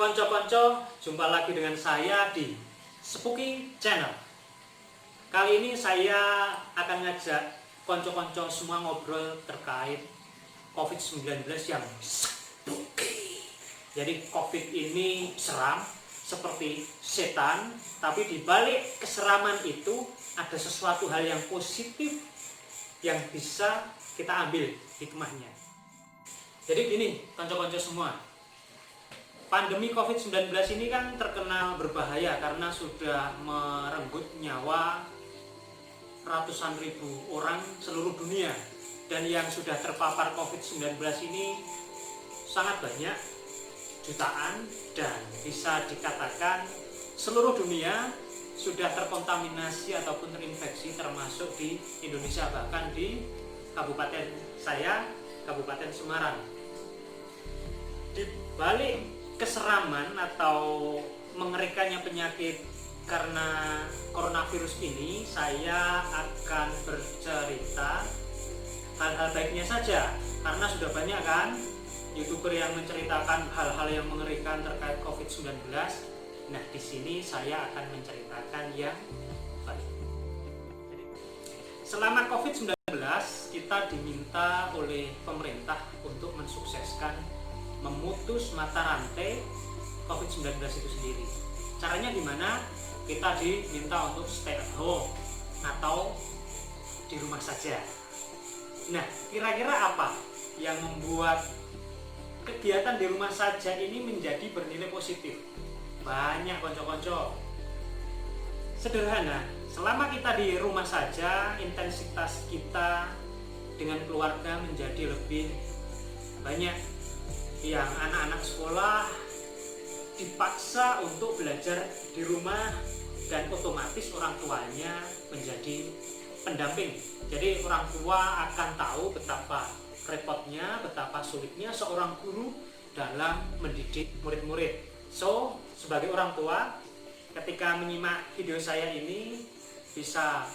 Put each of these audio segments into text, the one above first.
konco-konco, jumpa lagi dengan saya di Spooky Channel. Kali ini saya akan ngajak konco-konco semua ngobrol terkait COVID-19 yang spooky. Jadi COVID ini seram seperti setan, tapi di balik keseraman itu ada sesuatu hal yang positif yang bisa kita ambil hikmahnya. Jadi gini, konco-konco semua, pandemi COVID-19 ini kan terkenal berbahaya karena sudah merenggut nyawa ratusan ribu orang seluruh dunia. Dan yang sudah terpapar COVID-19 ini sangat banyak, jutaan, dan bisa dikatakan seluruh dunia sudah terkontaminasi ataupun terinfeksi, termasuk di Indonesia, bahkan di kabupaten saya, Kabupaten Semarang. Di balik keseraman atau mengerikannya penyakit karena coronavirus ini, saya akan bercerita hal-hal baiknya saja, karena sudah banyak kan YouTuber yang menceritakan hal-hal yang mengerikan terkait COVID-19. Nah, di sini saya akan menceritakan yang baik. Selama COVID-19 kita diminta oleh pemerintah untuk mensukseskan memutus mata rantai COVID-19 itu sendiri. Caranya gimana? Kita diminta untuk stay at home atau di rumah saja. Nah, kira-kira apa yang membuat kegiatan di rumah saja ini menjadi bernilai positif? Banyak konco-konco. Sederhana, selama kita di rumah saja, intensitas kita dengan keluarga menjadi lebih banyak. Yang anak-anak sekolah dipaksa untuk belajar di rumah, dan otomatis orang tuanya menjadi pendamping. Jadi orang tua akan tahu betapa repotnya, betapa sulitnya seorang guru dalam mendidik murid-murid. So, sebagai orang tua, ketika menyimak video saya ini bisa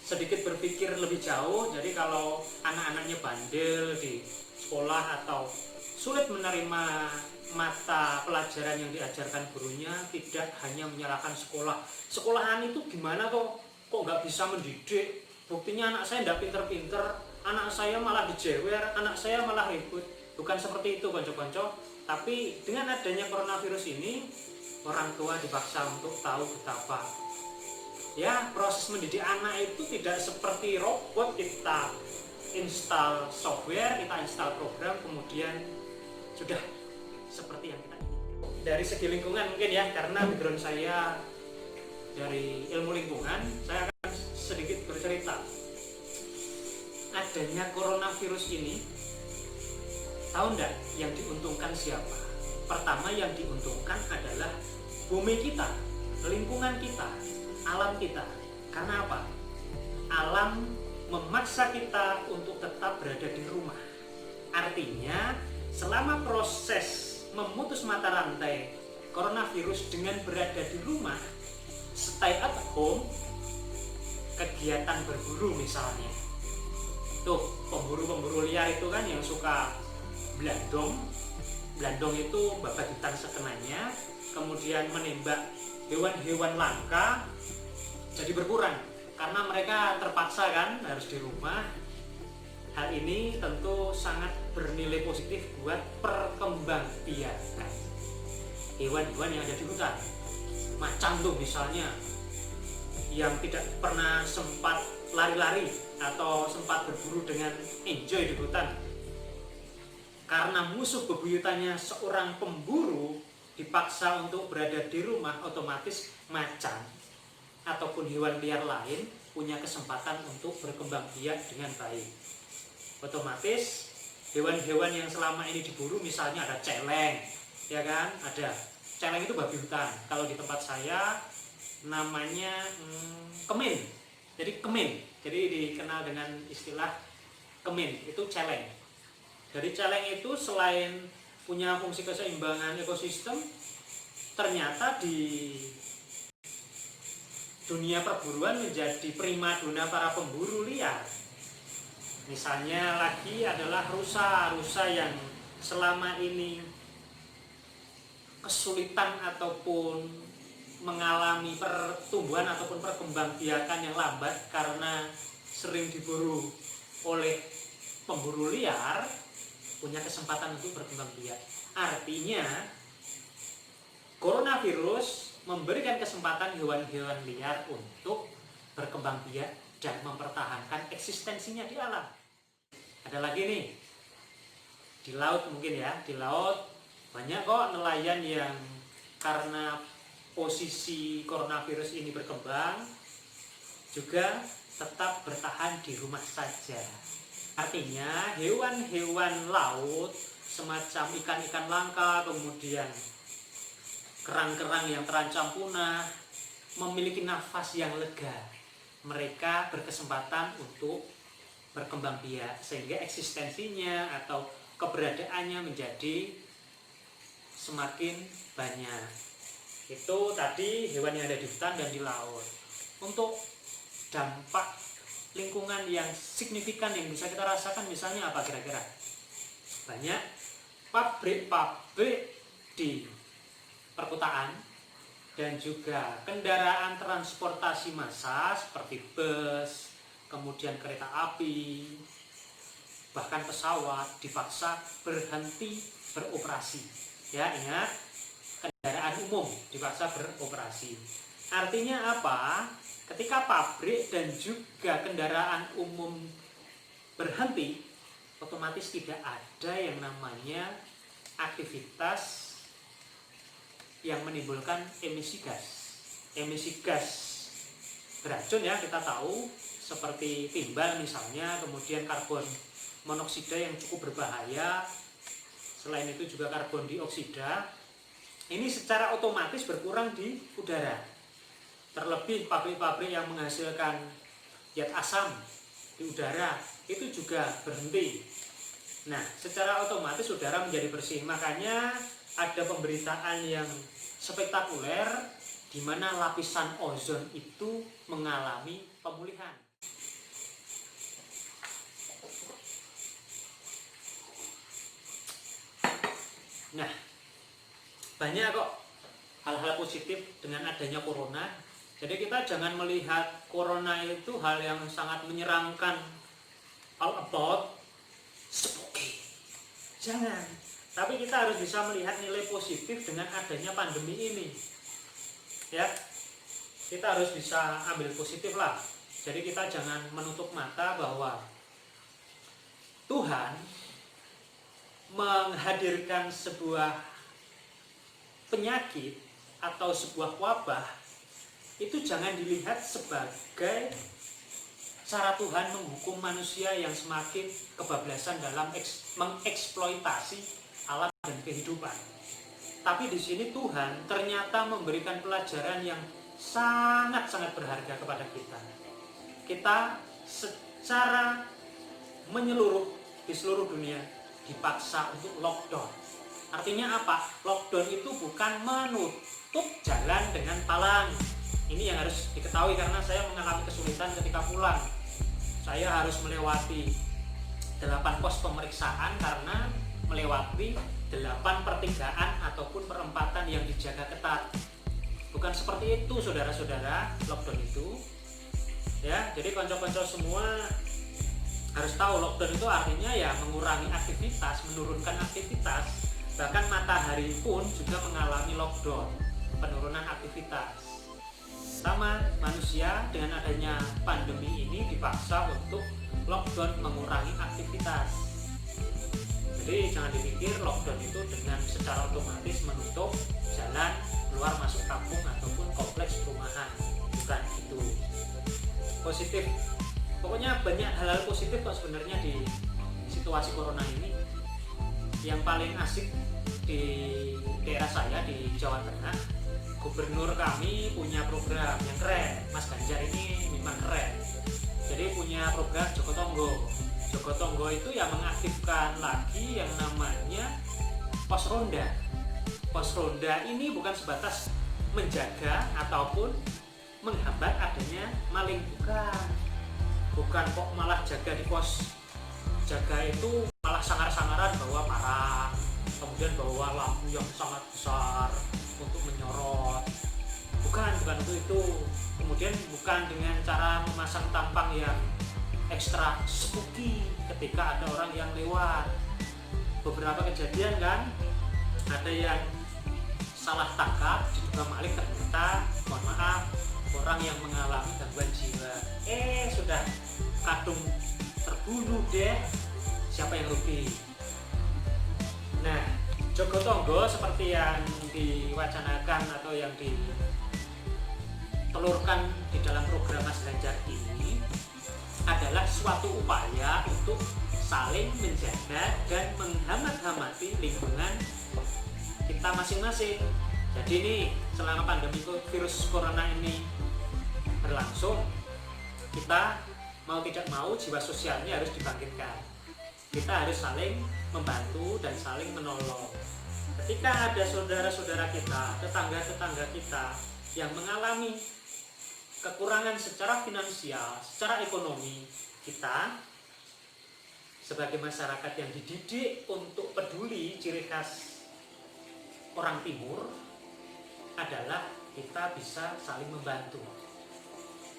sedikit berpikir lebih jauh. Jadi kalau anak-anaknya bandel di sekolah atau sulit menerima mata pelajaran yang diajarkan gurunya, tidak hanya menyalahkan sekolah. Sekolahan itu gimana kok nggak bisa mendidik? Buktinya anak saya nggak pinter-pinter, anak saya malah dijewer, anak saya malah ribut. Bukan seperti itu konco-konco. Tapi dengan adanya coronavirus ini, orang tua dipaksa untuk tahu betapa ya proses mendidik anak itu tidak seperti robot. Kita install software, kita install program, kemudian sudah seperti yang kita inginkan. Dari segi lingkungan mungkin ya, karena background saya dari ilmu lingkungan, saya akan sedikit bercerita. Adanya coronavirus ini, tahu enggak yang diuntungkan siapa? Pertama yang diuntungkan adalah bumi kita, lingkungan kita, alam kita. Karena apa? Alam memaksa kita untuk tetap berada di rumah. Artinya, selama proses memutus mata rantai coronavirus dengan berada di rumah, stay at home, kegiatan berburu misalnya. Tuh, pemburu-pemburu liar itu kan yang suka blandong. Blandong itu babagitan sekenanya, kemudian menembak hewan-hewan langka jadi berkurang karena mereka terpaksa kan harus di rumah. Hal ini tentu sangat bernilai positif buat perkembangbiakan hewan-hewan yang ada di hutan. Macan tuh misalnya, yang tidak pernah sempat lari-lari atau sempat berburu dengan enjoy di hutan, karena musuh bebuyutannya seorang pemburu dipaksa untuk berada di rumah, otomatis macan ataupun hewan liar lain punya kesempatan untuk berkembang biak dengan baik. Otomatis hewan-hewan yang selama ini diburu, misalnya ada celeng, ya kan, ada celeng itu babi hutan. Kalau di tempat saya namanya kemin. Jadi kemin, jadi dikenal dengan istilah kemin, itu celeng. Jadi celeng itu selain punya fungsi keseimbangan ekosistem, ternyata di dunia perburuan menjadi primadona para pemburu liar. Misalnya lagi adalah rusa yang selama ini kesulitan ataupun mengalami pertumbuhan ataupun perkembangbiakan yang lambat karena sering diburu oleh pemburu liar, punya kesempatan untuk berkembang biak. Artinya coronavirus memberikan kesempatan hewan-hewan liar untuk berkembang biak dan mempertahankan eksistensinya di alam. Ada lagi nih, di laut mungkin ya, di laut banyak kok nelayan yang karena posisi coronavirus ini berkembang juga tetap bertahan di rumah saja. Artinya hewan-hewan laut semacam ikan-ikan langka, kemudian kerang-kerang yang terancam punah memiliki nafas yang lega. Mereka berkesempatan untuk berkembang biak sehingga eksistensinya atau keberadaannya menjadi semakin banyak. Itu tadi hewan yang ada di hutan dan di laut. Untuk dampak lingkungan yang signifikan yang bisa kita rasakan misalnya apa kira-kira? Banyak pabrik-pabrik di perkotaan dan juga kendaraan transportasi massal seperti bus, kemudian kereta api, bahkan pesawat dipaksa berhenti beroperasi. Ya, ingat, kendaraan umum dipaksa beroperasi. Artinya apa? Ketika pabrik dan juga kendaraan umum berhenti, otomatis tidak ada yang namanya aktivitas yang menimbulkan emisi gas. Emisi gas beracun ya, kita tahu, seperti timbal misalnya, kemudian karbon monoksida yang cukup berbahaya, selain itu juga karbon dioksida. Ini secara otomatis berkurang di udara. Terlebih pabrik-pabrik yang menghasilkan zat asam di udara itu juga berhenti. Nah, secara otomatis udara menjadi bersih. Makanya ada pemberitaan yang spektakuler di mana lapisan ozon itu mengalami pemulihan. Nah, banyak kok hal-hal positif dengan adanya corona. Jadi kita jangan melihat corona itu hal yang sangat menyeramkan, all about spooky. Jangan. Tapi kita harus bisa melihat nilai positif dengan adanya pandemi ini. Ya, kita harus bisa ambil positif lah. Jadi kita jangan menutup mata bahwa Tuhan menghadirkan sebuah penyakit atau sebuah wabah itu jangan dilihat sebagai cara Tuhan menghukum manusia yang semakin kebablasan dalam mengeksploitasi alam dan kehidupan. Tapi di sini Tuhan ternyata memberikan pelajaran yang sangat-sangat berharga kepada kita. Kita secara menyeluruh di seluruh dunia dipaksa untuk lockdown. Artinya apa? Lockdown itu bukan menutup jalan dengan palang. Ini yang harus diketahui karena saya mengalami kesulitan ketika pulang. Saya harus melewati 8 pos pemeriksaan karena melewati 8 pertigaan ataupun perempatan yang dijaga ketat. Bukan seperti itu saudara-saudara, lockdown itu. Ya, jadi konco-konco semua harus tahu lockdown itu artinya ya mengurangi aktivitas, menurunkan aktivitas. Bahkan matahari pun juga mengalami lockdown, penurunan aktivitas. Sama manusia dengan adanya pandemi ini dipaksa untuk lockdown, mengurangi aktivitas. Jadi jangan dipikir lockdown itu dengan secara otomatis menutup jalan keluar masuk kampung ataupun kompleks perumahan. Bukan itu. Positif. Pokoknya banyak hal-hal positif kok sebenarnya di situasi corona ini. Yang paling asik di daerah saya di Jawa Tengah, gubernur kami punya program yang keren. Mas Ganjar ini memang keren. Jadi punya program Joko Tonggo. Joko Tonggo itu yang mengaktifkan lagi yang namanya pos ronda. Pos ronda ini bukan sebatas menjaga ataupun menghambat adanya maling, bukan kok malah jaga di pos. Jaga itu malah sangar-sangaran bawa parang, kemudian bawa lampu yang sangat besar, bukan untuk itu. Kemudian bukan dengan cara memasang tampang yang ekstra spooky ketika ada orang yang lewat. Beberapa kejadian kan, ada yang salah tangkap diduga maling, ternyata mohon maaf orang yang mengalami gangguan jiwa. Sudah kadung terbunuh deh, siapa yang rugi? Nah, Jogotongo seperti yang diwacanakan atau yang ditelurkan di dalam program Mas Ganjar ini adalah suatu upaya untuk saling menjaga dan menghamati lingkungan kita masing-masing. Jadi ini selama pandemi virus corona ini berlangsung, kita mau tidak mau jiwa sosialnya harus dibangkitkan. Kita harus saling membantu dan saling menolong. Ketika ada saudara-saudara kita, tetangga-tetangga kita yang mengalami kekurangan secara finansial, secara ekonomi, kita sebagai masyarakat yang dididik untuk peduli, ciri khas orang timur adalah kita bisa saling membantu.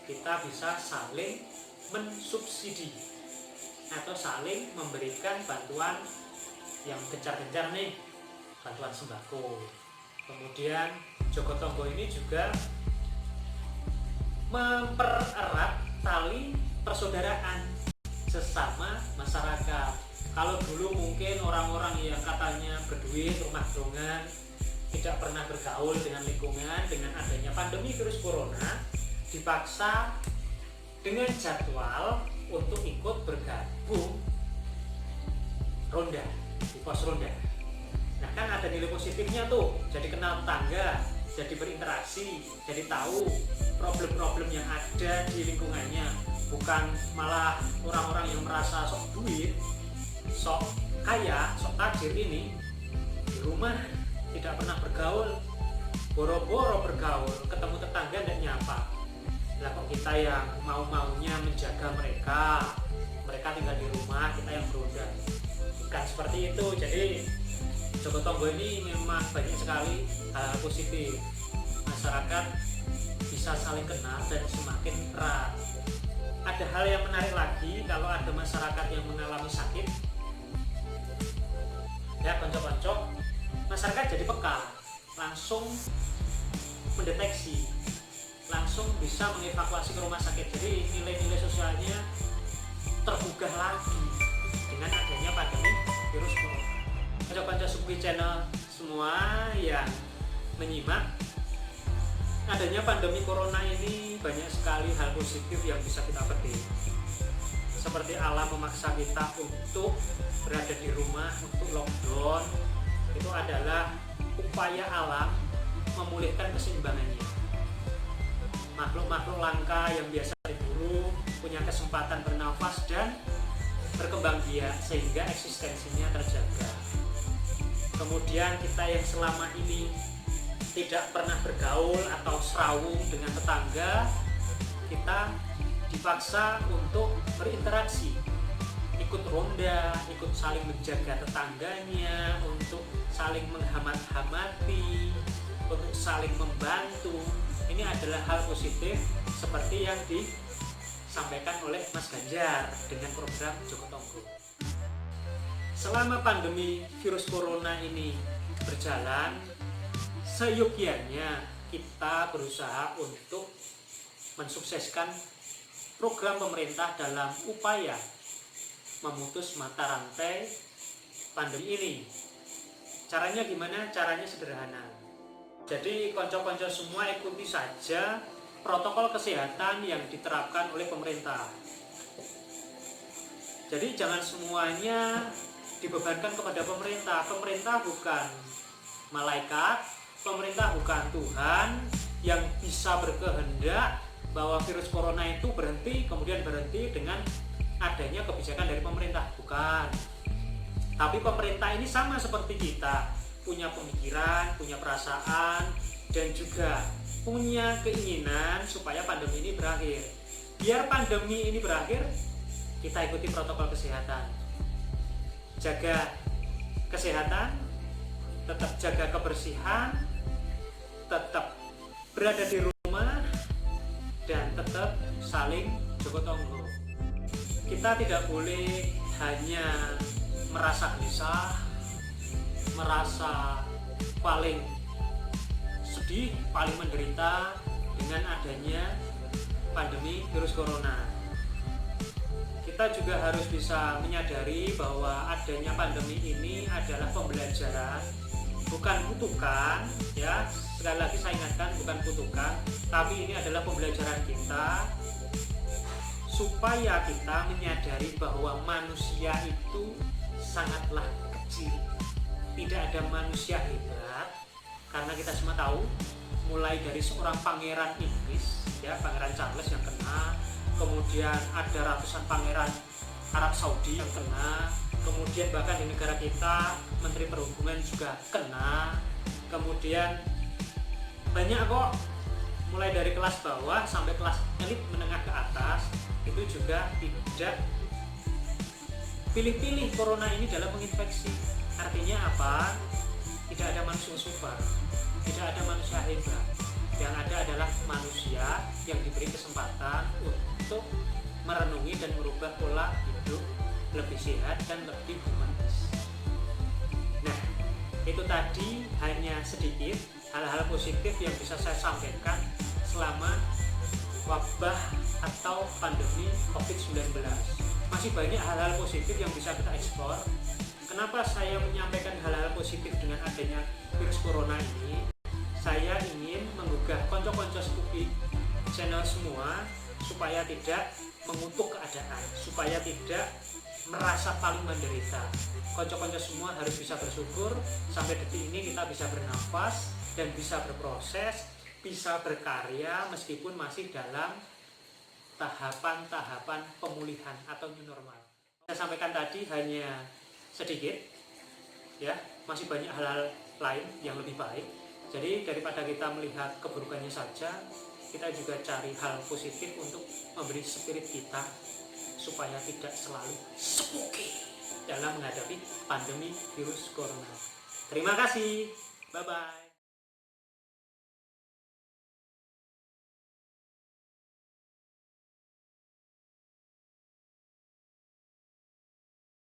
Kita bisa saling mensubsidi atau saling memberikan bantuan yang gencar-gencar nih, bantuan sembako. Kemudian Jogotongo ini juga mempererat tali persaudaraan sesama masyarakat. Kalau dulu mungkin orang-orang yang katanya berduit, rumah dongan, tidak pernah bergaul dengan lingkungan, dengan adanya pandemi virus corona dipaksa dengan jadwal untuk ikut bergabung ronda, di pos ronda. Nah kan ada nilai positifnya tuh, jadi kenal tetangga, jadi berinteraksi, jadi tahu problem-problem yang ada di lingkungannya. Bukan malah orang-orang yang merasa sok duit, sok kaya, sok tajir ini di rumah tidak pernah bergaul, boro-boro bergaul, ketemu tetangga tidak nyapa. Lah kok kita yang mau-maunya menjaga mereka tinggal di rumah, kita yang beronda. Bukan seperti itu. Jadi Jogotongo ini memang banyak sekali hal positif. Masyarakat bisa saling kenal dan semakin erat. Ada hal yang menarik lagi, kalau ada masyarakat yang mengalami sakit, ya konco-konco, masyarakat jadi peka, langsung mendeteksi, langsung bisa mengevakuasi ke rumah sakit. Jadi nilai-nilai sosialnya tergugah lagi dengan adanya pandemi virus corona. Konco-konco Sukwi Channel semua yang menyimak, adanya pandemi corona ini banyak sekali hal positif yang bisa kita petik. Seperti alam memaksa kita untuk berada di rumah, untuk lockdown, itu adalah upaya alam memulihkan keseimbangannya. Makhluk-makhluk langka yang biasa diburu punya kesempatan bernafas dan berkembang biak sehingga eksistensinya terjaga. Kemudian kita yang selama ini tidak pernah bergaul atau serawung dengan tetangga, kita dipaksa untuk berinteraksi, ikut ronda, ikut saling menjaga tetangganya, untuk saling menghamati, untuk saling membantu. Ini adalah hal positif seperti yang disampaikan oleh Mas Ganjar dengan program Jogotongo. Selama pandemi virus corona ini berjalan, seyogianya kita berusaha untuk mensukseskan program pemerintah dalam upaya memutus mata rantai pandemi ini. Caranya gimana? Caranya sederhana. Jadi konco-konco semua ikuti saja protokol kesehatan yang diterapkan oleh pemerintah. Jadi jangan semuanya dibebankan kepada pemerintah. Pemerintah bukan malaikat, pemerintah bukan Tuhan yang bisa berkehendak bahwa virus corona itu berhenti, kemudian berhenti dengan adanya kebijakan dari pemerintah. Bukan. Tapi pemerintah ini sama seperti kita, punya pemikiran, punya perasaan, dan juga punya keinginan supaya pandemi ini berakhir. Biar pandemi ini berakhir, kita ikuti protokol kesehatan. Jaga kesehatan, tetap jaga kebersihan, tetap berada di rumah, dan tetap saling joko tonggo. Kita tidak boleh hanya merasa gelisah, merasa paling sedih, paling menderita dengan adanya pandemi virus corona. Kita juga harus bisa menyadari bahwa adanya pandemi ini adalah pembelajaran, bukan kutukan, ya. Sekali lagi saya ingatkan, bukan kutukan, tapi ini adalah pembelajaran kita supaya kita menyadari bahwa manusia itu sangatlah kecil. Tidak ada manusia hebat, karena kita semua tahu, mulai dari seorang pangeran Inggris, ya, Pangeran Charles yang kena, kemudian ada ratusan pangeran Arab Saudi yang kena, kemudian bahkan di negara kita Menteri Perhubungan juga kena, kemudian banyak kok, mulai dari kelas bawah sampai kelas elit menengah ke atas, itu juga tidak pilih-pilih corona ini dalam menginfeksi. Artinya apa? Tidak ada manusia super, tidak ada manusia hebat. Yang ada adalah manusia yang diberi kesempatan untuk merenungi dan merubah pola hidup lebih sehat dan lebih humanis. Nah, itu tadi hanya sedikit hal-hal positif yang bisa saya sampaikan selama wabah atau pandemi COVID-19. Masih banyak hal-hal positif yang bisa kita eksplor. Kenapa saya menyampaikan hal-hal positif dengan adanya virus corona ini? Saya ingin menggugah konco-konco Skupi channel semua supaya tidak mengutuk keadaan, supaya tidak merasa paling menderita. Konco-konco semua harus bisa bersyukur sampai detik ini kita bisa bernafas dan bisa berproses, bisa berkarya meskipun masih dalam tahapan-tahapan pemulihan atau new normal. Saya sampaikan tadi hanya sedikit, ya, masih banyak hal-hal lain yang lebih baik. Jadi daripada kita melihat keburukannya saja, kita juga cari hal positif untuk memberi spirit kita supaya tidak selalu spooky dalam menghadapi pandemi virus corona. Terima kasih, bye-bye.